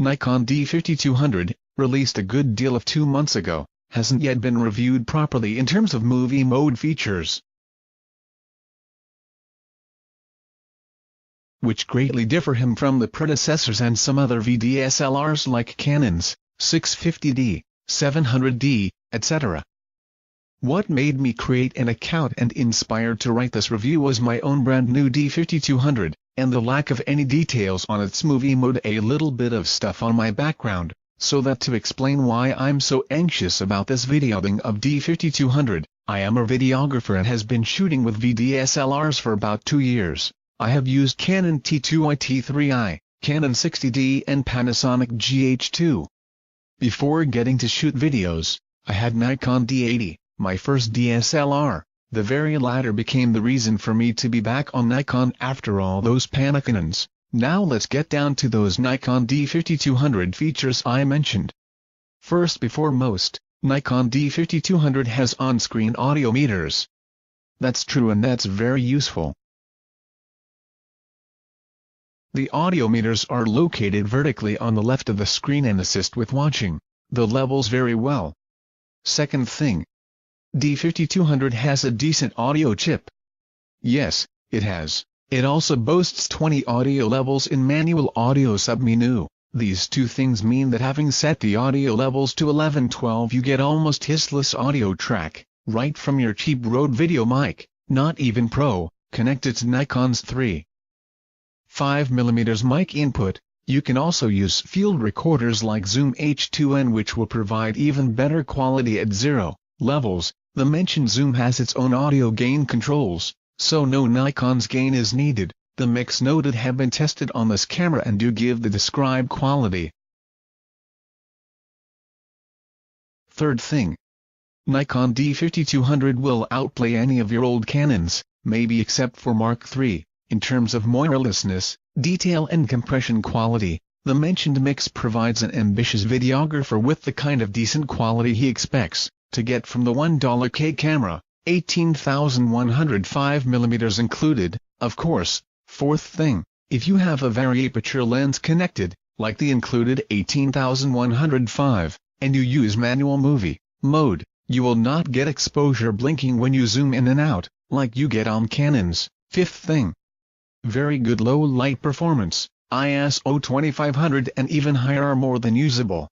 Nikon D5200, released a good deal of 2 months ago, hasn't yet been reviewed properly in terms of movie mode features, which greatly differ him from the predecessors and some other VDSLRs like Canons, 650D, 700D, etc. What made me create an account and inspired to write this review was my own brand new D5200, and the lack of any details on its movie mode, a little bit of stuff on my background, so that to explain why I'm so anxious about this videoing of D5200, I am a videographer and has been shooting with VDSLRs for about 2 years. I have used Canon T2i T3i, Canon 60D and Panasonic GH2. Before getting to shoot videos, I had Nikon D80, my first DSLR. The very latter became the reason for me to be back on Nikon after all those Canons. Now let's get down to those Nikon D5200 features I mentioned. First, before most, Nikon D5200 has on-screen audio meters. That's true, and that's very useful. The audio meters are located vertically on the left of the screen and assist with watching the levels very well. Second thing, D5200 has a decent audio chip. Yes, it has. It also boasts 20 audio levels in manual audio submenu. These two things mean that having set the audio levels to 11-12 you get almost hissless audio track, right from your cheap Rode video mic, not even Pro, connected to Nikon's 3.5mm mic input. You can also use field recorders like Zoom H2n, which will provide even better quality at 0 levels. The mentioned Zoom has its own audio gain controls, so no Nikon's gain is needed. The mix noted have been tested on this camera and do give the described quality. Third thing, Nikon D5200 will outplay any of your old Canons, maybe except for Mark III, in terms of mirrorlessness, detail and compression quality. The mentioned mix provides an ambitious videographer with the kind of decent quality he expects to get from the $1K camera, 18,105mm included, of course. Fourth thing, if you have a vari-aperture lens connected, like the included 18,105, and you use manual movie mode, you will not get exposure blinking when you zoom in and out, like you get on Canons. Fifth thing, very good low light performance, ISO 2500 and even higher are more than usable.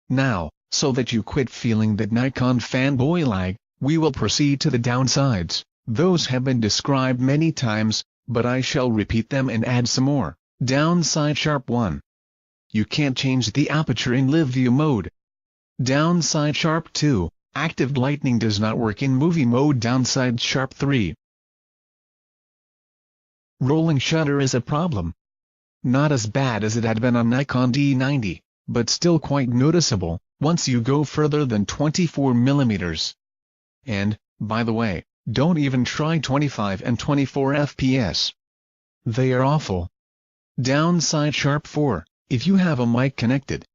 Now, so that you quit feeling that Nikon fanboy lag, we will proceed to the downsides. Those have been described many times, but I shall repeat them and add some more. Downside sharp 1. You can't change the aperture in live view mode. Downside sharp 2. Active lighting does not work in movie mode. Downside sharp 3. Rolling shutter is a problem. Not as bad as it had been on Nikon D90, but still quite noticeable once you go further than 24mm. And, by the way, don't even try 25 and 24 fps. They are awful. Downside sharp 4. If you have a mic connected,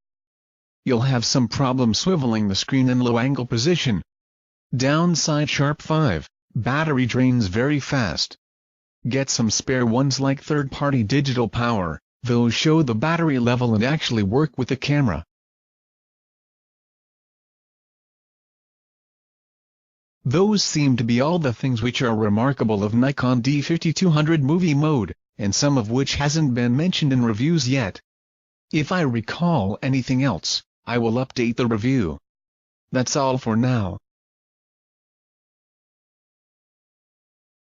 you'll have some problem swiveling the screen in low angle position. Downside sharp 5. Battery drains very fast. Get some spare ones like third-party digital power. Those show the battery level and actually work with the camera. Those seem to be all the things which are remarkable of Nikon D5200 movie mode, and some of which hasn't been mentioned in reviews yet. If I recall anything else, I will update the review. That's all for now.